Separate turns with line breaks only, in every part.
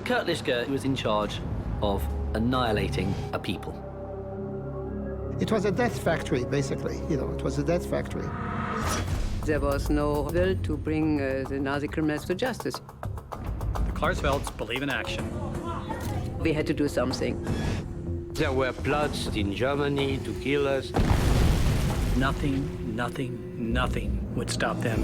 Kurt Lishka was in charge of annihilating a people.
It was a death factory, basically. It was a death factory.
There was no will to bring the Nazi criminals to justice.
The Klarsfelds believe in action.
We had to do something.
There were plots in Germany to kill us.
Nothing would stop them.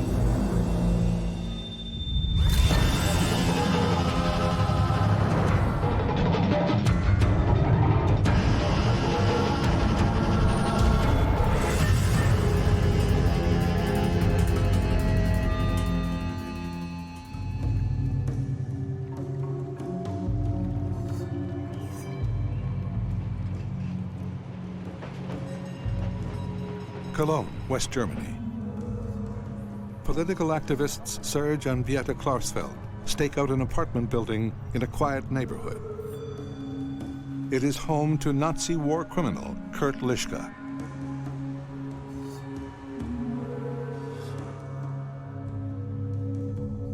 Cologne, West Germany. Political activists Serge and Beate Klarsfeld stake out an apartment building in a quiet neighborhood. It is home to Nazi war criminal Kurt Lishka.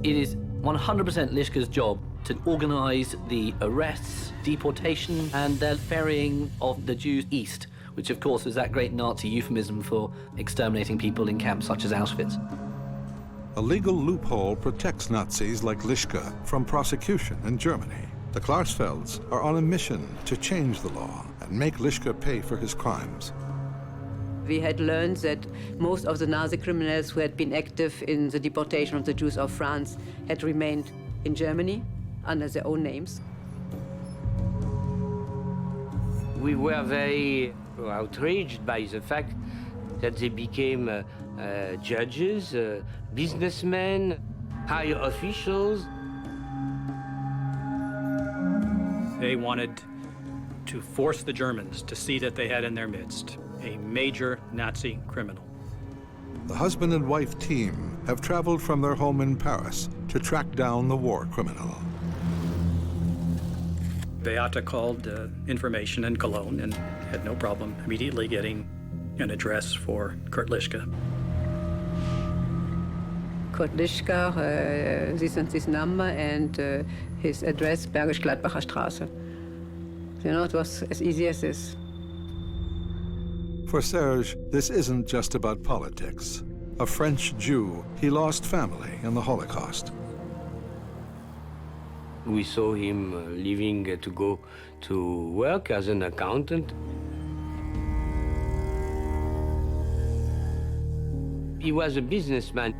It is 100% Lischka's job to organize the arrests, deportation, and the ferrying of the Jews east, which of course is that great Nazi euphemism for exterminating people in camps such as Auschwitz.
A legal loophole protects Nazis like Lischka from prosecution in Germany. The Klarsfelds are on a mission to change the law and make Lischka pay for his crimes.
We had learned that most of the Nazi criminals who had been active in the deportation of the Jews of France had remained in Germany under their own names.
We were very outraged by the fact that they became judges, businessmen, high officials.
They wanted to force the Germans to see that they had in their midst a major Nazi criminal.
The husband and wife team have traveled from their home in Paris to track down the war criminal.
Beate called information in Cologne and had no problem immediately getting an address for Kurt Lishka.
Kurt Lishka, this and this number, and his address, Bergisch Gladbacher Straße. It was as easy as this.
For Serge, this isn't just about politics. A French Jew, he lost family in the Holocaust.
We saw him leaving to go to work as an accountant. He was a businessman.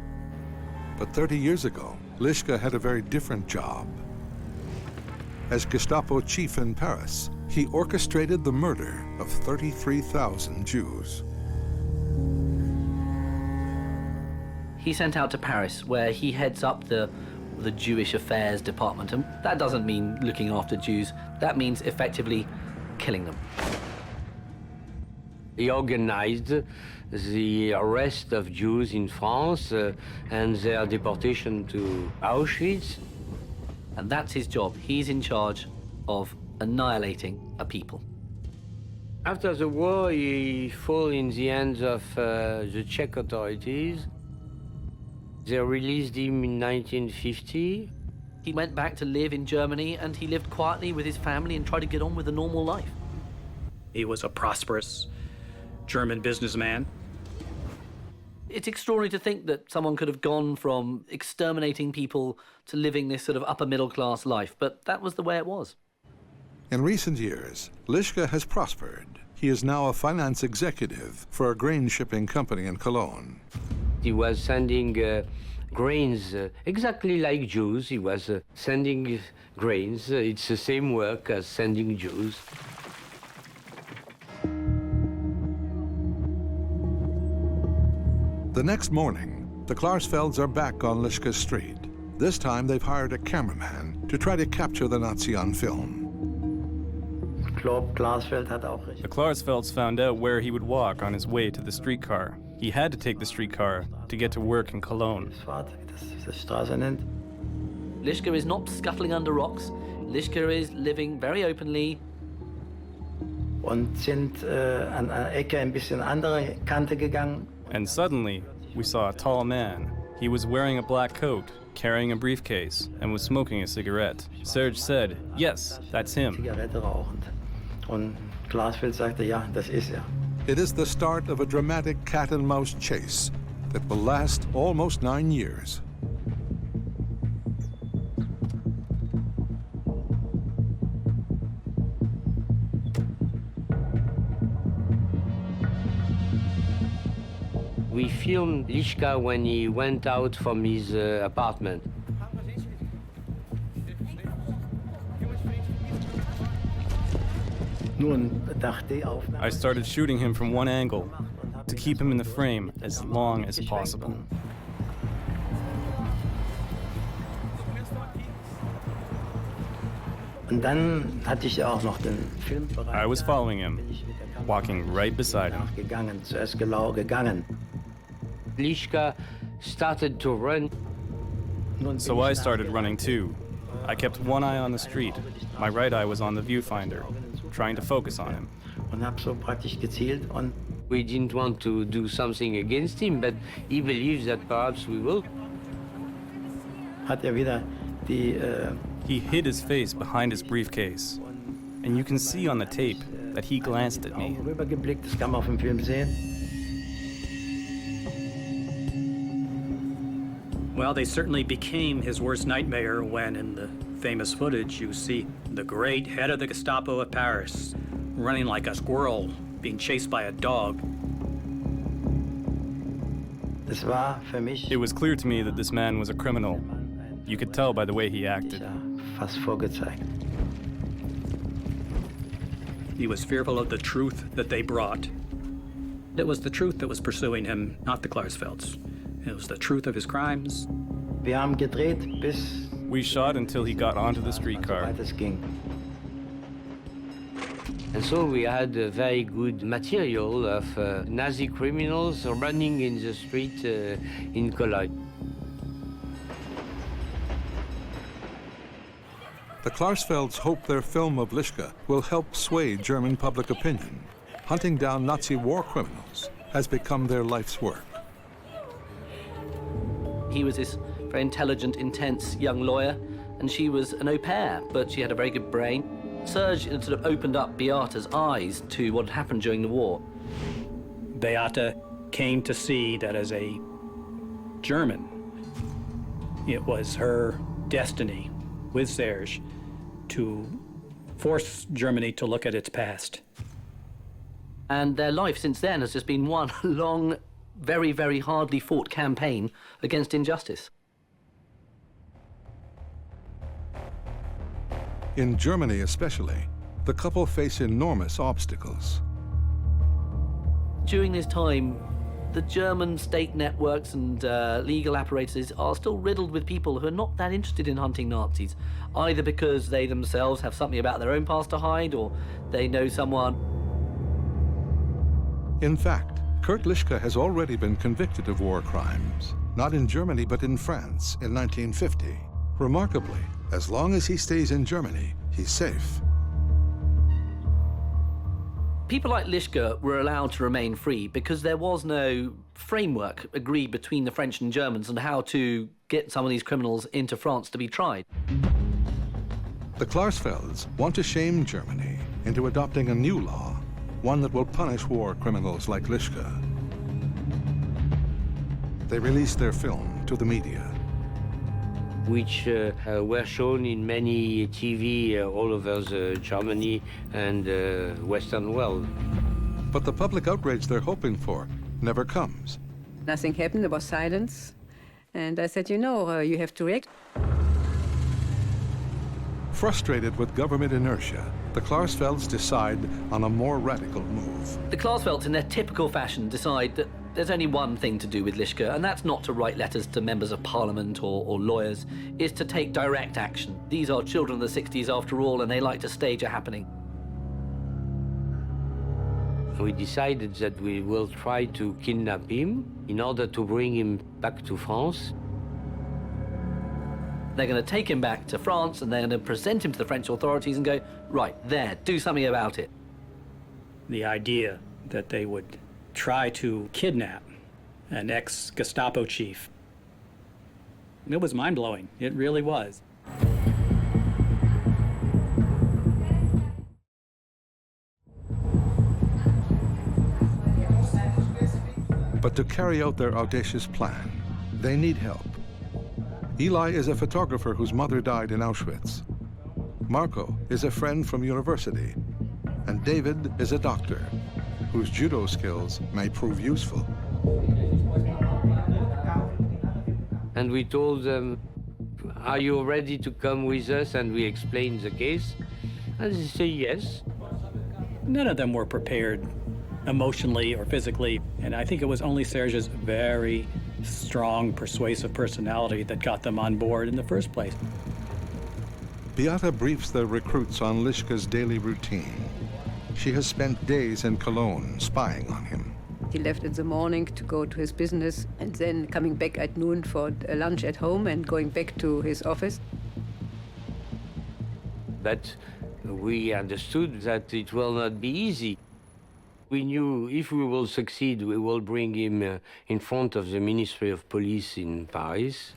But 30 years ago, Lischka had a very different job. As Gestapo chief in Paris, he orchestrated the murder of 33,000 Jews.
He's sent out to Paris, where he heads up the Jewish Affairs Department. And that doesn't mean looking after Jews. That means effectively killing them.
He organized the arrest of Jews in France and their deportation to Auschwitz.
And that's his job. He's in charge of annihilating a people.
After the war, he fell in the hands of the Czech authorities. They released him in 1950.
He went back to live in Germany, and he lived quietly with his family and tried to get on with a normal life.
He was a prosperous German businessman.
It's extraordinary to think that someone could have gone from exterminating people to living this sort of upper middle class life, but that was the way it was.
In recent years, Lischka has prospered. He is now a finance executive for a grain shipping company in Cologne.
He was sending grains exactly like Jews. He was sending grains. It's the same work as sending Jews.
The next morning, the Klarsfelds are back on Lischka's street. This time, they've hired a cameraman to try to capture the Nazi on film.
The Klarsfelds found out where he would walk on his way to the streetcar. He had to take the streetcar to get to work in Cologne.
Lischka is not scuttling under rocks. Lischka is living very openly.
And suddenly, we saw a tall man. He was wearing a black coat, carrying a briefcase, and was smoking a cigarette. Serge said, yes, that's him.
Zigarette rauchend. Und Klarsfeld sagte, ja, das ist er.
It is the start of a dramatic cat-and-mouse chase that will last almost 9 years.
We filmed Lischka when he went out from his apartment.
I started shooting him from one angle to keep him in the frame as long as possible. I was following him, walking right beside him.
Lischka started to run.
So I started running too. I kept one eye on the street. My right eye was on the viewfinder, trying to focus on him.
We didn't want to do something against him, but he believes that perhaps we will.
He hid his face behind his briefcase, and you can see on the tape that he glanced at me.
Well, they certainly became his worst nightmare when, in the famous footage, you see the great head of the Gestapo of Paris running like a squirrel, being chased by a dog.
It was clear to me that this man was a criminal. You could tell by the way he acted.
He was fearful of the truth that they brought. It was the truth that was pursuing him, not the Klarsfelds. It was the truth of his crimes.
We shot until he got onto the streetcar.
And so we had a very good material of Nazi criminals running in the street in Cologne.
The Klarsfelds hope their film of Lischka will help sway German public opinion. Hunting down Nazi war criminals has become their life's work.
He was this very intelligent, intense young lawyer, and she was an au pair, but she had a very good brain. Serge sort of opened up Beate's eyes to what had happened during the war.
Beate came to see that as a German, it was her destiny with Serge to force Germany to look at its past.
And their life since then has just been one long, very, very hardly fought campaign against injustice.
In Germany especially, the couple face enormous obstacles.
During this time, the German state networks and legal apparatuses are still riddled with people who are not that interested in hunting Nazis, either because they themselves have something about their own past to hide or they know someone.
In fact, Kurt Lishka has already been convicted of war crimes, not in Germany but in France in 1950. Remarkably, as long as he stays in Germany, he's safe.
People like Lischka were allowed to remain free because there was no framework agreed between the French and Germans on how to get some of these criminals into France to be tried.
The Klarsfelds want to shame Germany into adopting a new law, one that will punish war criminals like Lischka. They released their film to the media,
which were shown in many TV all over Germany and Western world.
but the public outrage they're hoping for never comes.
Nothing happened, there was silence. And I said, you know, you have to react.
Frustrated with government inertia, the Klarsfelds decide on a more radical move.
The Klarsfelds, in their typical fashion, decide that there's only one thing to do with Lischka, and that's not to write letters to members of parliament or lawyers, is to take direct action. These are children of the 60s after all, and they like to stage a happening.
We decided that we will try to kidnap him in order to bring him back to France.
They're going to take him back to France, and they're going to present him to the French authorities and go, right, there, do something about it.
The idea that they would try to kidnap an ex-Gestapo chief It was mind-blowing. It really was.
But to carry out their audacious plan, they need help. Eli is a photographer whose mother died in Auschwitz. Marco is a friend from university. And David is a doctor whose judo skills may prove useful.
And we told them, are you ready to come with us? And we explained the case. And they say yes.
None of them were prepared emotionally or physically, and I think it was only Serge's very strong, persuasive personality that got them on board in the first place.
Beate briefs the recruits on Lischka's daily routine. She has spent days in Cologne spying on him.
He left in the morning to go to his business and then coming back at noon for a lunch at home and going back to his office.
But we understood that it will not be easy. We knew if we will succeed, we will bring him in front of the Ministry of Police in Paris.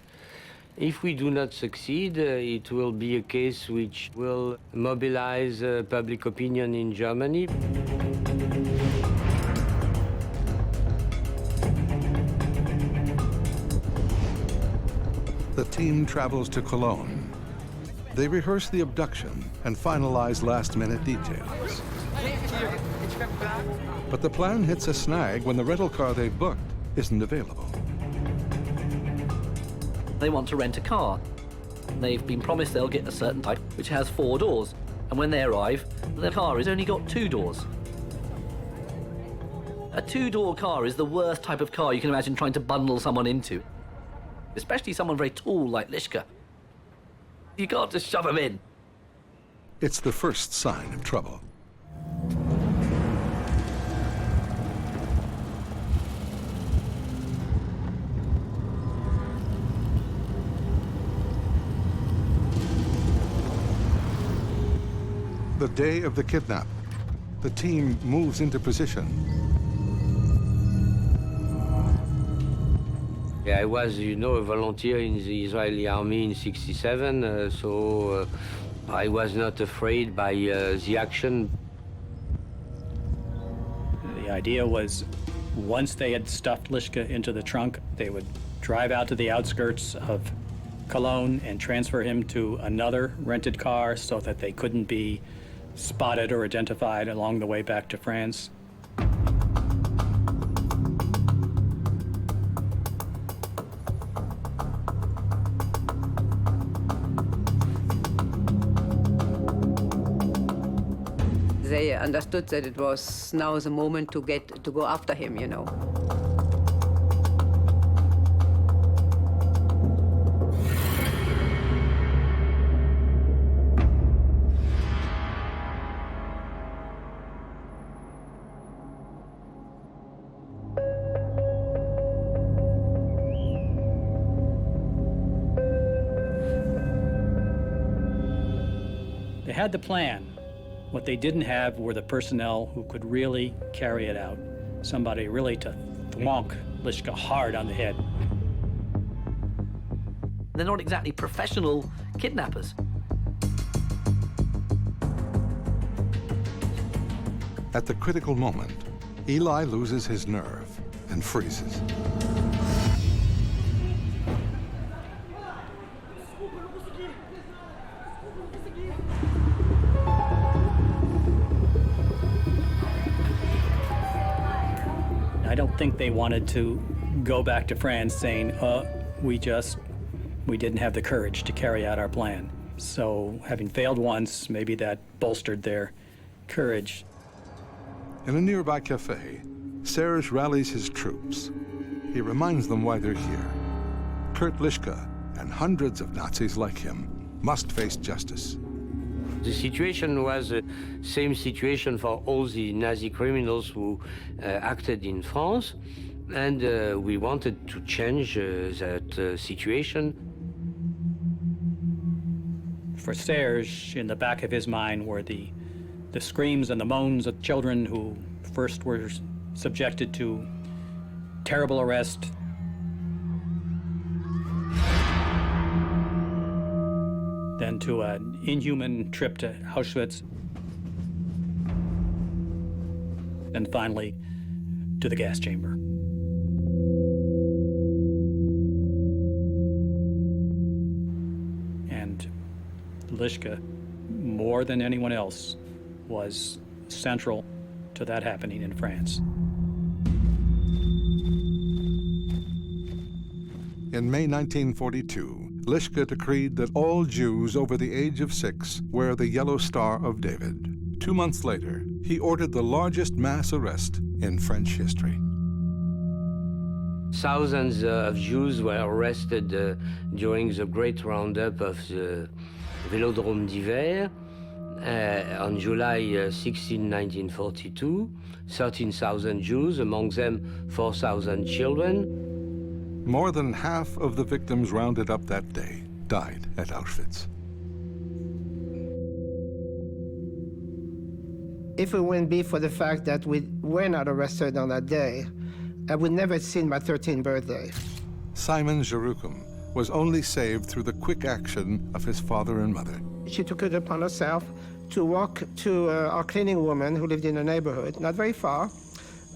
If we do not succeed, it will be a case which will mobilize public opinion in Germany.
The team travels to Cologne. They rehearse the abduction and finalize last-minute details. But the plan hits a snag when the rental car they've booked isn't available.
They want to rent a car. They've been promised they'll get a certain type which has 4 doors. And when they arrive, the car has only got 2 doors. A 2-door car is the worst type of car you can imagine trying to bundle someone into. Especially someone very tall like Lischka. You can't just shove him in.
It's the first sign of trouble. The day of the kidnap, the team moves into position.
I was, a volunteer in the Israeli army in '67, so I was not afraid by the action.
The idea was, once they had stuffed Lischka into the trunk, they would drive out to the outskirts of Cologne and transfer him to another rented car so that they couldn't be spotted or identified along the way back to France.
They understood that it was now the moment to go after him,
They had the plan. What they didn't have were the personnel who could really carry it out. Somebody really to thwonk Lischka hard on the head.
They're not exactly professional kidnappers.
At the critical moment, Eli loses his nerve and freezes.
I don't think they wanted to go back to France saying, we didn't have the courage to carry out our plan. So having failed once, maybe that bolstered their courage.
In a nearby cafe, Serge rallies his troops. He reminds them why they're here. Kurt Lishka and hundreds of Nazis like him must face justice.
The situation was the same situation for all the Nazi criminals who acted in France, and we wanted to change that situation.
For Serge, in the back of his mind were the screams and the moans of children who first were subjected to terrible arrest. then to an inhuman trip to Auschwitz, and finally to the gas chamber. And Lischka, more than anyone else, was central to that happening in France.
In May 1942, Lischka decreed that all Jews over the age of 6 wear the Yellow Star of David. 2 months later, he ordered the largest mass arrest in French history.
Thousands of Jews were arrested during the great roundup of the Vélodrome d'Hiver on July 16, 1942. 13,000 Jews, among them 4,000 children.
More than half of the victims rounded up that day died at Auschwitz.
If it wouldn't be for the fact that we were not arrested on that day, I would never have seen my 13th birthday.
Simon Jerukum was only saved through the quick action of his father and mother.
She took it upon herself to walk to our cleaning woman who lived in the neighborhood, not very far,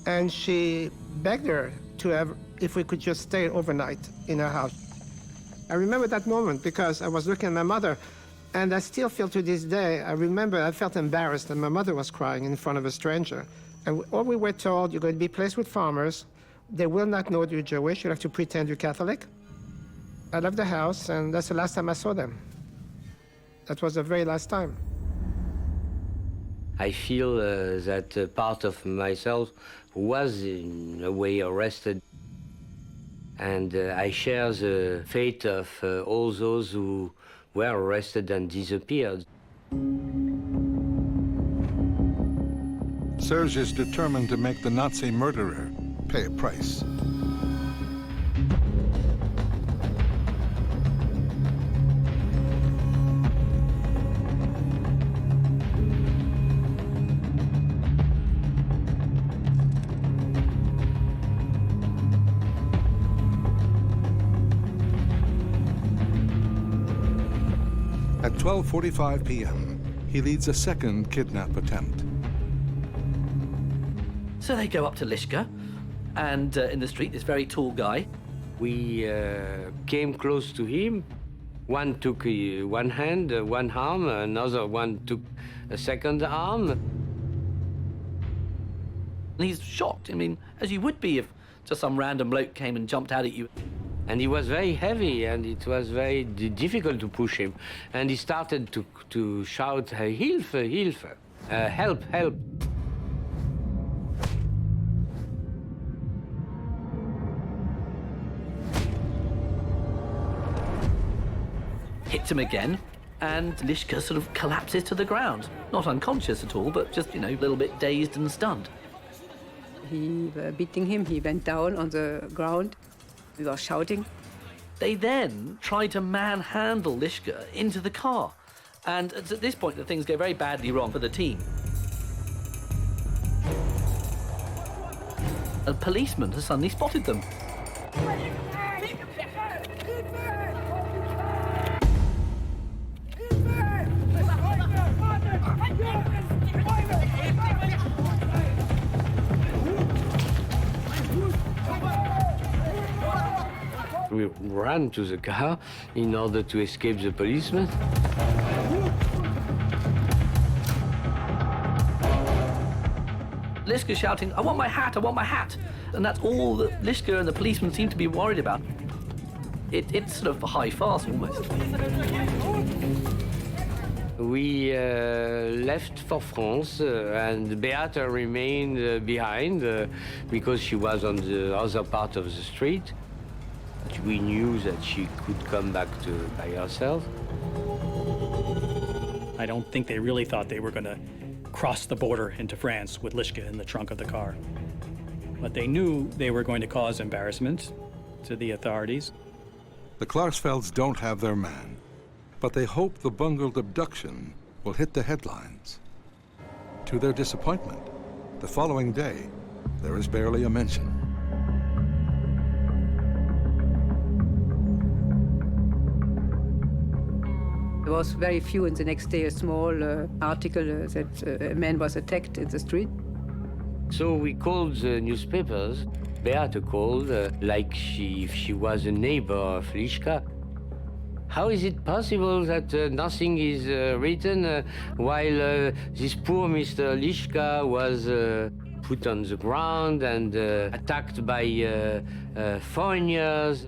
and she begged her to have, if we could just stay overnight in her house. I remember that moment because I was looking at my mother, and I still feel to this day, I remember I felt embarrassed that my mother was crying in front of a stranger. And all we were told, you're going to be placed with farmers, they will not know you're Jewish, you have to pretend you're Catholic. I left the house, and that's the last time I saw them. That was the very last time.
I feel that part of myself was in a way arrested. And I share the fate of all those who were arrested and disappeared.
Serge is determined to make the Nazi murderer pay a price. At 12:45 p.m., he leads a second kidnap attempt.
So they go up to Lischka, and in the street, this very tall guy.
We came close to him. One took one hand, one arm, another one took a second arm.
And he's shocked. I mean, as you would be if just some random bloke came and jumped out at you.
And he was very heavy, and it was very difficult to push him. And he started to shout, Hilfe, Hilfe, help, help.
Hits him again, and Lischka sort of collapses to the ground. Not unconscious at all, but just, a little bit dazed and stunned.
He were beating him. He went down on the ground. We were shouting.
They then tried to manhandle Lischka into the car. And it's at this point that things go very badly wrong for the team. A policeman has suddenly spotted them.
We ran to the car in order to escape the policeman.
Lischka shouting, I want my hat, I want my hat. And that's all that Lischka and the policeman seem to be worried about. It's sort of a high farce almost.
We left for France, and Beate remained behind because she was on the other part of the street. We knew that she could come back by herself.
I don't think they really thought they were going to cross the border into France with Lischka in the trunk of the car. But they knew they were going to cause embarrassment to the authorities.
The Klarsfelds don't have their man, but they hope the bungled abduction will hit the headlines. To their disappointment, the following day, there is barely a mention.
There was very few, and the next day a small article that a man was attacked in the street.
So we called the newspapers. Beate called, like she was a neighbor of Lischka. How is it possible that nothing is written while this poor Mr. Lischka was put on the ground and attacked by foreigners?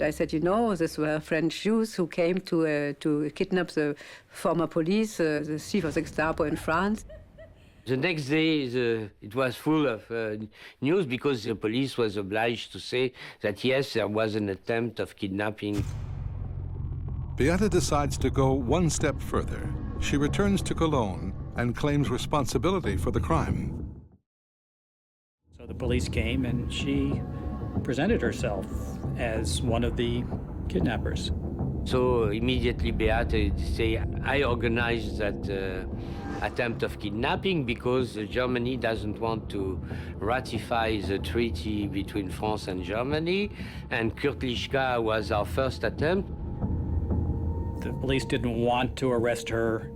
I said, you know, these were French Jews who came to kidnap the former police, the chief of the Gestapo in France.
The next day, it was full of news because the police was obliged to say that, yes, there was an attempt of kidnapping.
Beate decides to go one step further. She returns to Cologne and claims responsibility for the crime.
So the police came and she presented herself as one of the kidnappers.
So immediately Beate say, I organized that attempt of kidnapping because Germany doesn't want to ratify the treaty between France and Germany, and Kurt Lishka was our first attempt.
The police didn't want to arrest her.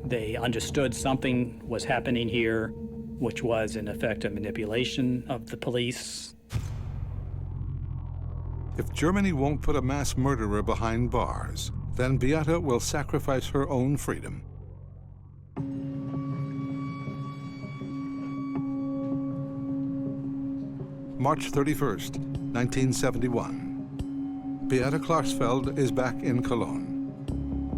They understood something was happening here, which was in effect a manipulation of the police.
If Germany won't put a mass murderer behind bars, then Beate will sacrifice her own freedom. March 31st, 1971. Beate Klarsfeld is back in Cologne.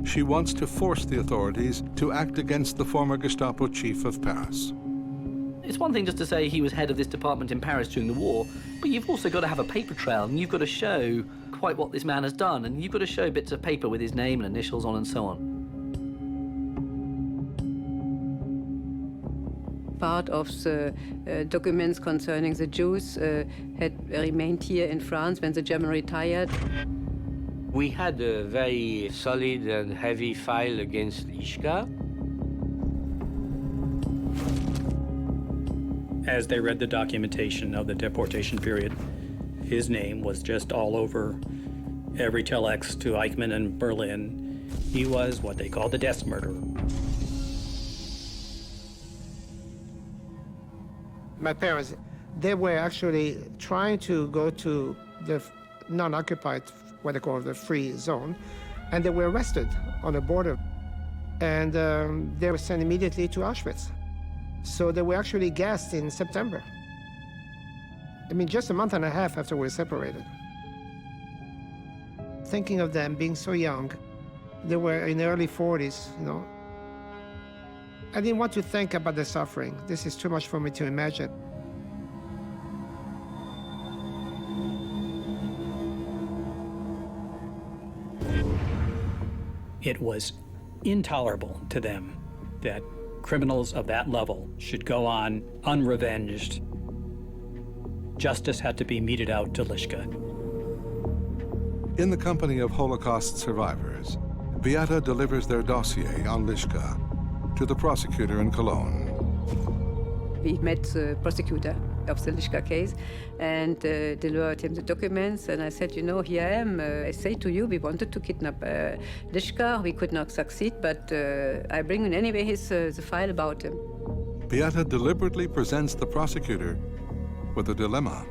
She wants to force the authorities to act against the former Gestapo chief of Paris.
It's one thing just to say he was head of this department in Paris during the war, but you've also got to have a paper trail, and you've got to show quite what this man has done, and you've got to show bits of paper with his name and initials on and so on.
Part of the documents concerning the Jews had remained here in France when the German retired.
We had a very solid and heavy file against Lischka.
As they read the documentation of the deportation period, his name was just all over every telex to Eichmann in Berlin. He was what they called the desk murderer.
My parents, they were actually trying to go to the non-occupied, what they call the free zone, and they were arrested on the border. And they were sent immediately to Auschwitz. So they were actually gassed in September. I mean, just a month and a half after we were separated. Thinking of them being so young, they were in their early 40s, you know. I didn't want to think about the suffering. This is too much for me to imagine.
It was intolerable to them that criminals of that level should go on unrevenged. Justice had to be meted out to Lischka.
In the company of Holocaust survivors, Beate delivers their dossier on Lischka to the prosecutor in Cologne.
We met the prosecutor of the Lischka case and delivered him the documents, and I said, you know, here I am. I say to you, we wanted to kidnap Lischka. We could not succeed, but I bring in anyway the file about him.
Beate deliberately presents the prosecutor with a dilemma.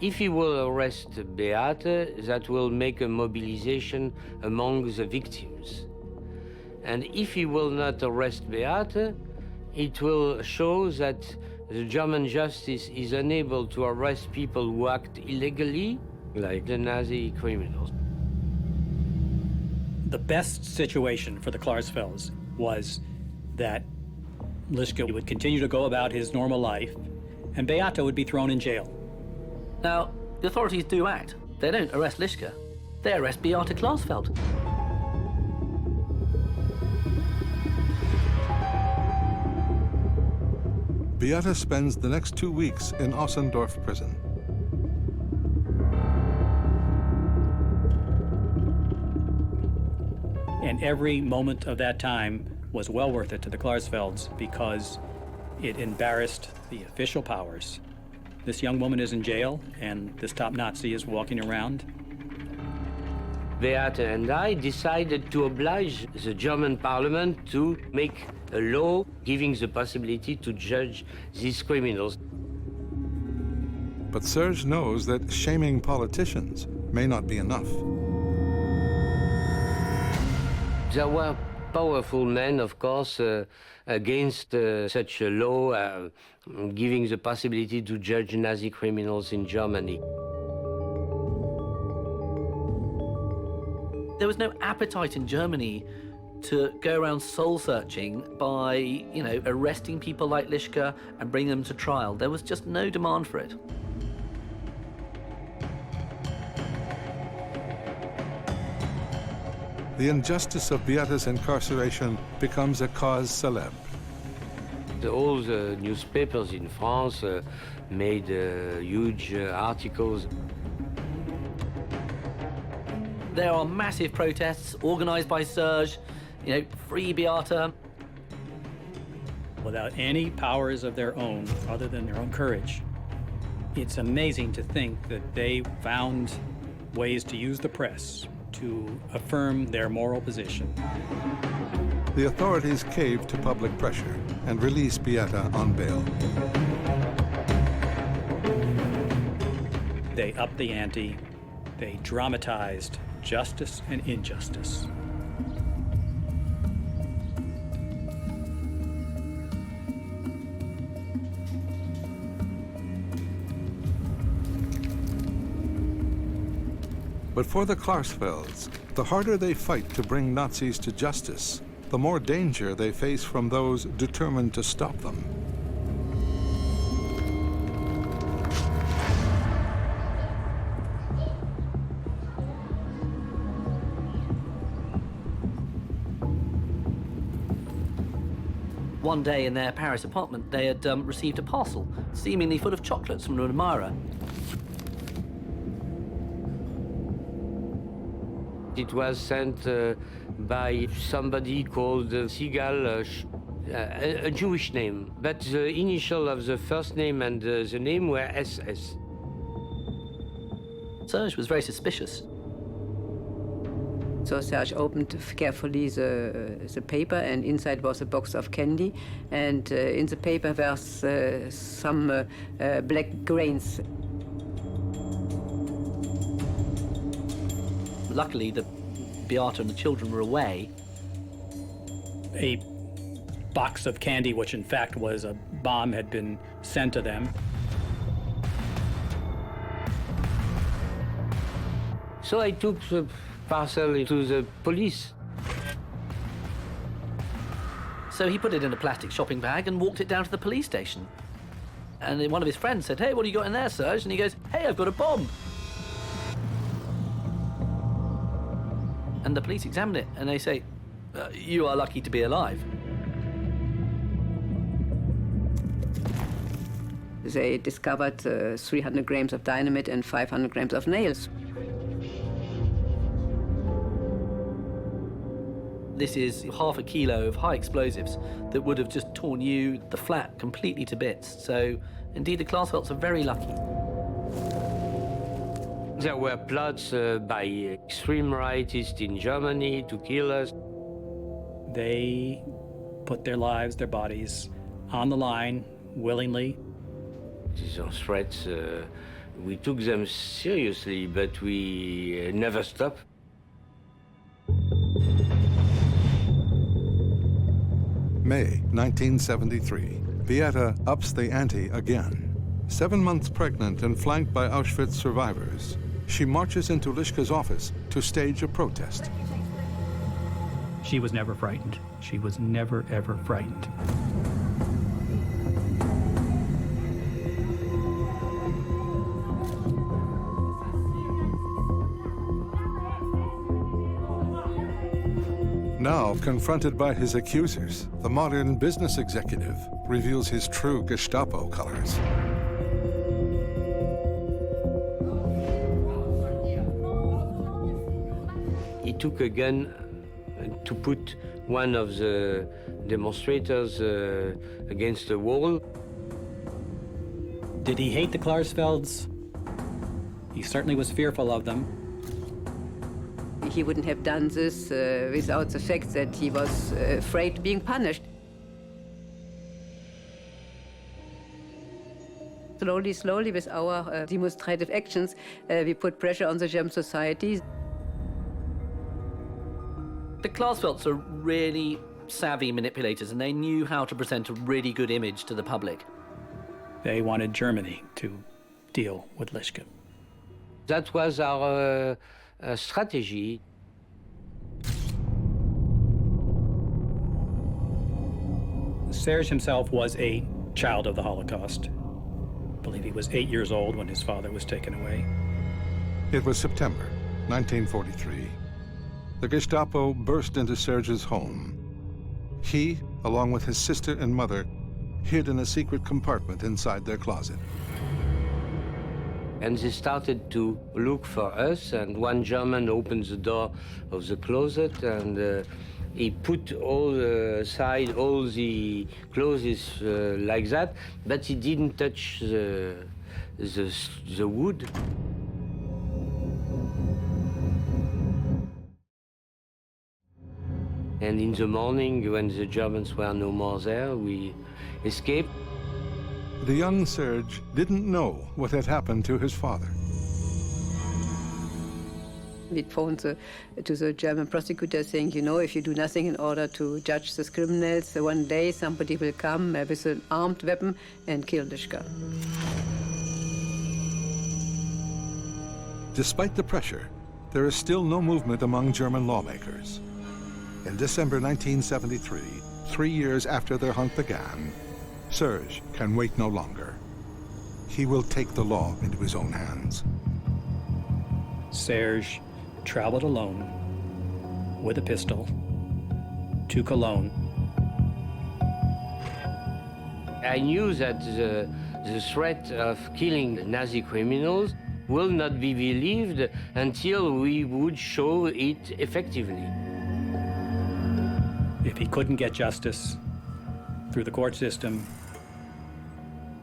If he will arrest Beate, that will make a mobilization among the victims. And if he will not arrest Beate, it will show that the German justice is unable to arrest people who act illegally, like the Nazi criminals.
The best situation for the Klarsfelds was that Lischka would continue to go about his normal life, and Beate would be thrown in jail.
Now, the authorities do act. They don't arrest Lischka. They arrest Beate Klarsfeld.
Beate spends the next 2 weeks in Ossendorf prison.
And every moment of that time was well worth it to the Klarsfelds because it embarrassed the official powers. This young woman is in jail, and this top Nazi is walking around.
Beate and I decided to oblige the German parliament to make a law giving the possibility to judge these criminals.
But Serge knows that shaming politicians may not be enough.
There were powerful men, of course, against such a law giving the possibility to judge Nazi criminals in Germany.
There was no appetite in Germany to go around soul-searching by, arresting people like Lischka and bring them to trial. There was just no demand for it.
The injustice of Beate's incarceration becomes a cause célèbre.
All the newspapers in France made huge articles.
There are massive protests organized by Serge, free Beate.
Without any powers of their own other than their own courage. It's amazing to think that they found ways to use the press to affirm their moral position.
The authorities cave to public pressure and release Beate on bail.
They upped the ante. They dramatized justice and injustice.
But for the Klarsfelds, the harder they fight to bring Nazis to justice, the more danger they face from those determined to stop them.
One day in their Paris apartment, they had received a parcel, seemingly full of chocolates from an admirer.
It was sent by somebody called Seagal, a Jewish name, but the initial of the first name and the name were SS.
Serge was very suspicious.
So Serge opened carefully the paper, and inside was a box of candy, and in the paper was some black grains.
Luckily, the Beate and the children were away.
A box of candy, which in fact was a bomb, had been sent to them.
So I took the parcel to the police.
So he put it in a plastic shopping bag and walked it down to the police station. And then one of his friends said, "Hey, what have you got in there, Serge?" And he goes, "Hey, I've got a bomb." And the police examined it, and they say, "You are lucky to be alive."
They discovered 300 grams of dynamite and 500 grams of nails.
This is half a kilo of high explosives that would have just torn you, the flat, completely to bits. So, indeed, the Klarsfelds are very lucky.
There were plots by extreme rightists in Germany to kill us.
They put their lives, their bodies on the line willingly.
These are threats. We took them seriously, but we never stopped.
May 1973. Beate ups the ante again. 7 months pregnant and flanked by Auschwitz survivors, she marches into Lischka's office to stage a protest.
She was never frightened. She was never, ever frightened.
Now, confronted by his accusers, the modern business executive reveals his true Gestapo colors.
He took a gun to put one of the demonstrators against the wall.
Did he hate the Klarsfelds? He certainly was fearful of them.
he wouldn't have done this without the fact that he was afraid of being punished. Slowly, with our demonstrative actions, we put pressure on the German society.
The Klarsfelds are really savvy manipulators, and they knew how to present a really good image to the public.
They wanted Germany to deal with Lischka.
That was our strategy.
Serge himself was a child of the Holocaust. I believe he was 8 years old when his father was taken away.
It was September 1943. The Gestapo burst into Serge's home. He, along with his sister and mother, hid in a secret compartment inside their closet.
And they started to look for us, and one German opened the door of the closet, and he put aside all the clothes like that, but he didn't touch the wood. And in the morning, when the Germans were no more there, we escaped.
The young Serge didn't know what had happened to his father.
We phoned to the German prosecutor saying, you know, if you do nothing in order to judge the criminals, one day somebody will come with an armed weapon and kill Lischka.
Despite the pressure, there is still no movement among German lawmakers. In December 1973, 3 years after their hunt began, Serge can wait no longer. He will take the law into his own hands.
Serge traveled alone with a pistol to Cologne.
I knew that the threat of killing Nazi criminals will not be believed until we would show it effectively.
If he couldn't get justice through the court system,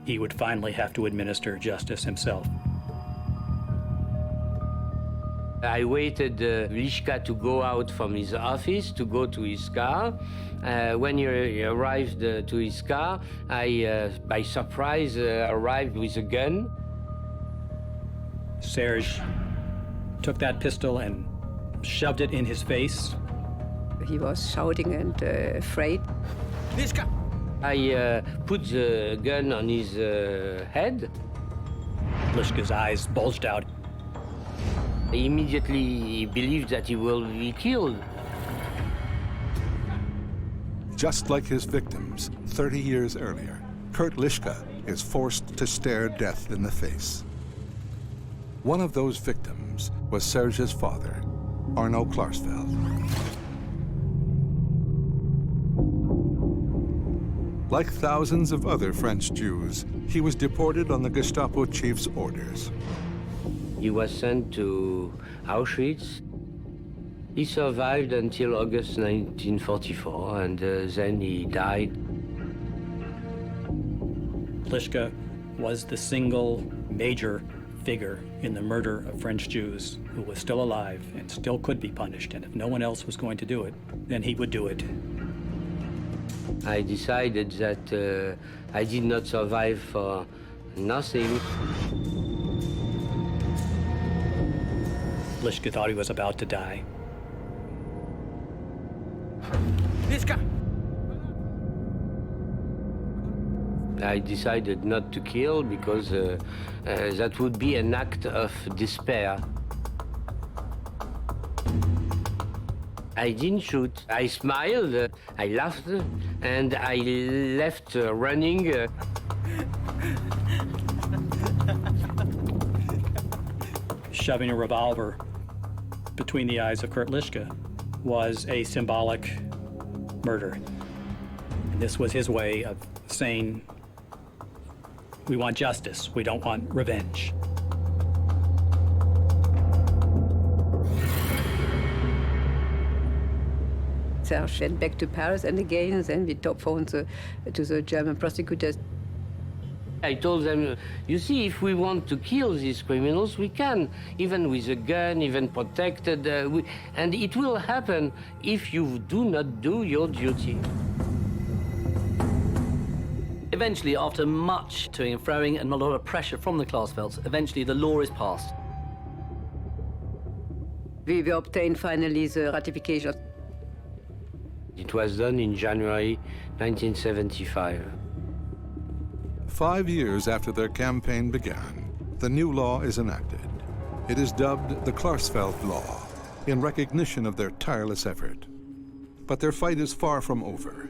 he would finally have to administer justice himself.
I waited Lischka to go out from his office, to go to his car. When he arrived to his car, I, by surprise, arrived with a gun.
Serge took that pistol and shoved it in his face.
He was shouting and afraid.
Lischka! I put the gun on his head.
Lischka's eyes bulged out.
He immediately believed that he will be killed.
Just like his victims 30 years earlier, Kurt Lishka is forced to stare death in the face. One of those victims was Serge's father, Arno Klarsfeld. Like thousands of other French Jews, he was deported on the Gestapo chief's orders.
He was sent to Auschwitz. He survived until August 1944, and then he died.
Lischka was the single major figure in the murder of French Jews who was still alive and still could be punished, and if no one else was going to do it, then he would do it.
I decided that I did not survive for nothing.
Lischka thought he was about to die.
Lischka! I decided not to kill because that would be an act of despair. I didn't shoot. I smiled, I laughed, and I left running.
Shoving a revolver between the eyes of Kurt Lishka was a symbolic murder. And this was his way of saying, we want justice, we don't want revenge.
Serge went back to Paris, and again, then we phoned to the German prosecutors.
I told them, you see, if we want to kill these criminals, we can, even with a gun, even protected, and it will happen if you do not do your duty.
Eventually, after much toing and froing and a lot of pressure from the Klarsfelds, eventually the law is passed.
We obtained finally the ratification.
It was done in January 1975.
5 years after their campaign began, the new law is enacted. It is dubbed the Klarsfeld Law, in recognition of their tireless effort. But their fight is far from over.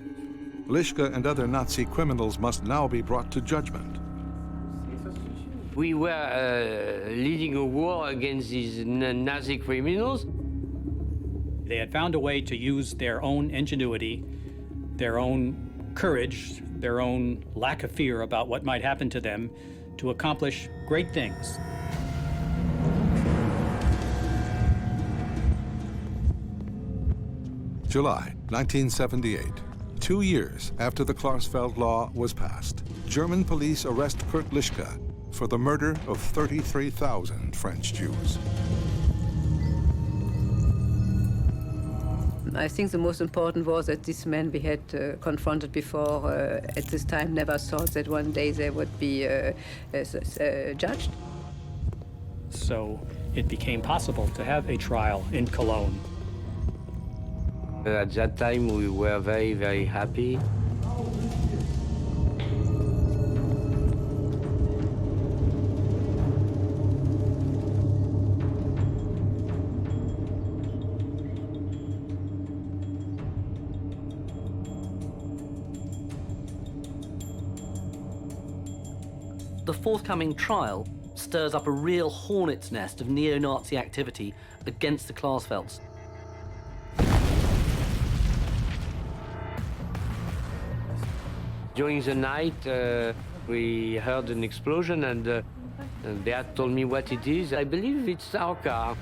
Lischka and other Nazi criminals must now be brought to judgment.
We were leading a war against these Nazi criminals.
They had found a way to use their own ingenuity, their own courage, their own lack of fear about what might happen to them to accomplish great things.
July 1978. 2 years after the Klarsfeld Law was passed, German police arrest Kurt Lishka for the murder of 33,000 French Jews.
I think the most important was that these men we had confronted before at this time never thought that one day they would be judged.
So it became possible to have a trial in Cologne.
At that time, we were very, very happy.
The forthcoming trial stirs up a real hornet's nest of neo-Nazi activity against the Klarsfelds.
During the night, we heard an explosion, and Beate told me what it is. I believe it's our car.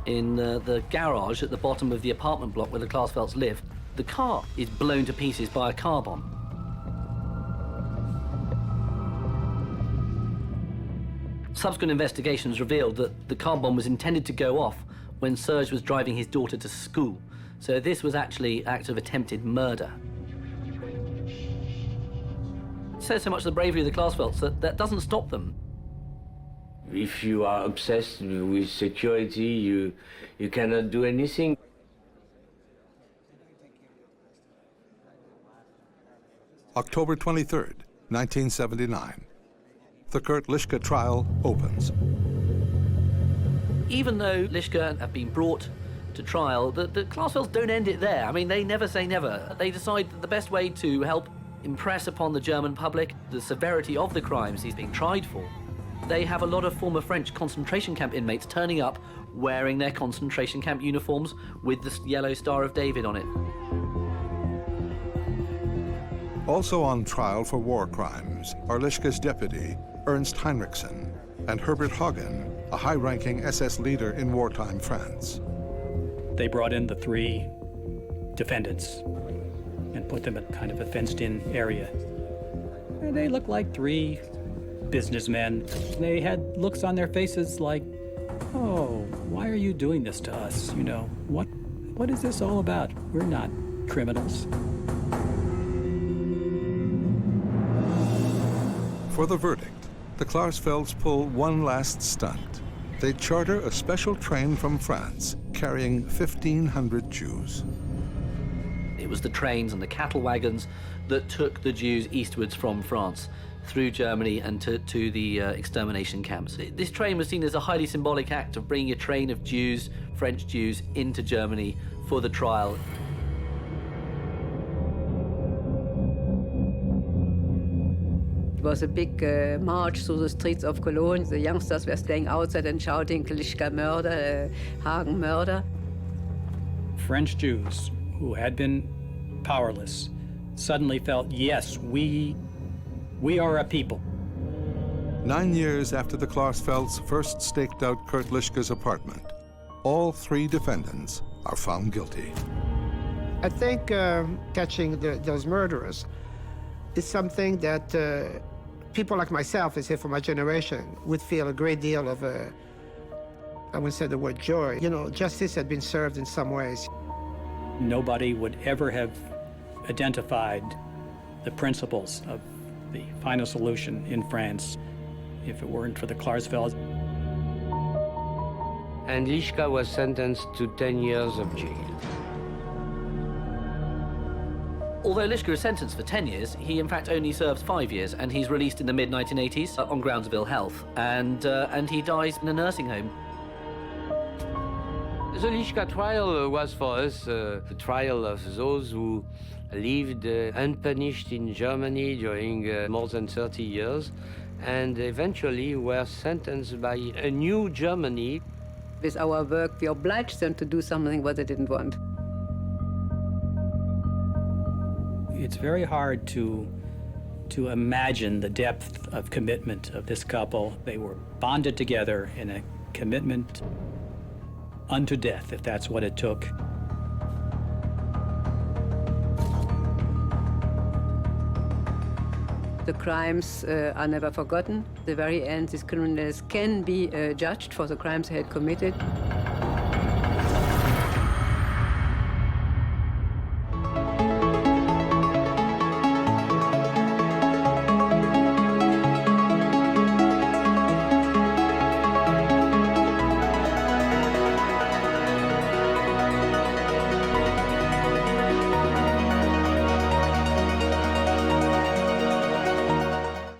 In the garage at the bottom of the apartment block where the Klarsfelds live, the car is blown to pieces by a car bomb. Subsequent investigations revealed that the car bomb was intended to go off when Serge was driving his daughter to school. So this was actually an act of attempted murder. It says so much of the bravery of the Klarsfelds that doesn't stop them.
If you are obsessed with security, you cannot do anything.
October 23rd, 1979. The Kurt Lishka trial opens.
Even though Lischka have been brought to trial, the Klarsfelds don't end it there. I mean, they never say never. They decide that the best way to help impress upon the German public the severity of the crimes he's being tried for, they have a lot of former French concentration camp inmates turning up wearing their concentration camp uniforms with the yellow Star of David on it.
Also on trial for war crimes are Lischka's deputy, Ernst Heinrichsen, and Herbert Hagen, a high-ranking SS leader in wartime France.
They brought in the 3 defendants and put them in kind of a fenced-in area. And they looked like 3 businessmen. They had looks on their faces like, oh, why are you doing this to us? You know, what is this all about? We're not criminals.
For the verdict, the Klarsfelds pull one last stunt. They charter a special train from France carrying 1,500 Jews.
It was the trains and the cattle wagons that took the Jews eastwards from France through Germany and to the extermination camps. This train was seen as a highly symbolic act of bringing a train of Jews, French Jews, into Germany for the trial.
It was a big march through the streets of Cologne. The youngsters were staying outside and shouting, Lishka murder, Hagen murder.
French Jews who had been powerless suddenly felt, yes, we are a people.
9 years after the Klarsfelds first staked out Kurt Lishka's apartment, all 3 defendants are found guilty.
I think catching those murderers is something that People like myself, let's say for my generation, would feel a great deal of, I wouldn't say the word joy. You know, justice had been served in some ways.
Nobody would ever have identified the principles of the final solution in France if it weren't for the Klarsfelds.
And Lischka was sentenced to 10 years of jail.
Although Lischka is sentenced for 10 years, he in fact only serves 5 years, and he's released in the mid-1980s on grounds of ill health, and he dies in a nursing home.
The Lischka trial was for us the trial of those who lived unpunished in Germany during more than 30 years, and eventually were sentenced by a new Germany.
With our work, we obliged them to do something what they didn't want.
It's very hard to imagine the depth of commitment of this couple. They were bonded together in a commitment unto death, if that's what it took.
The crimes are never forgotten. At the very end, these criminals can be judged for the crimes they had committed.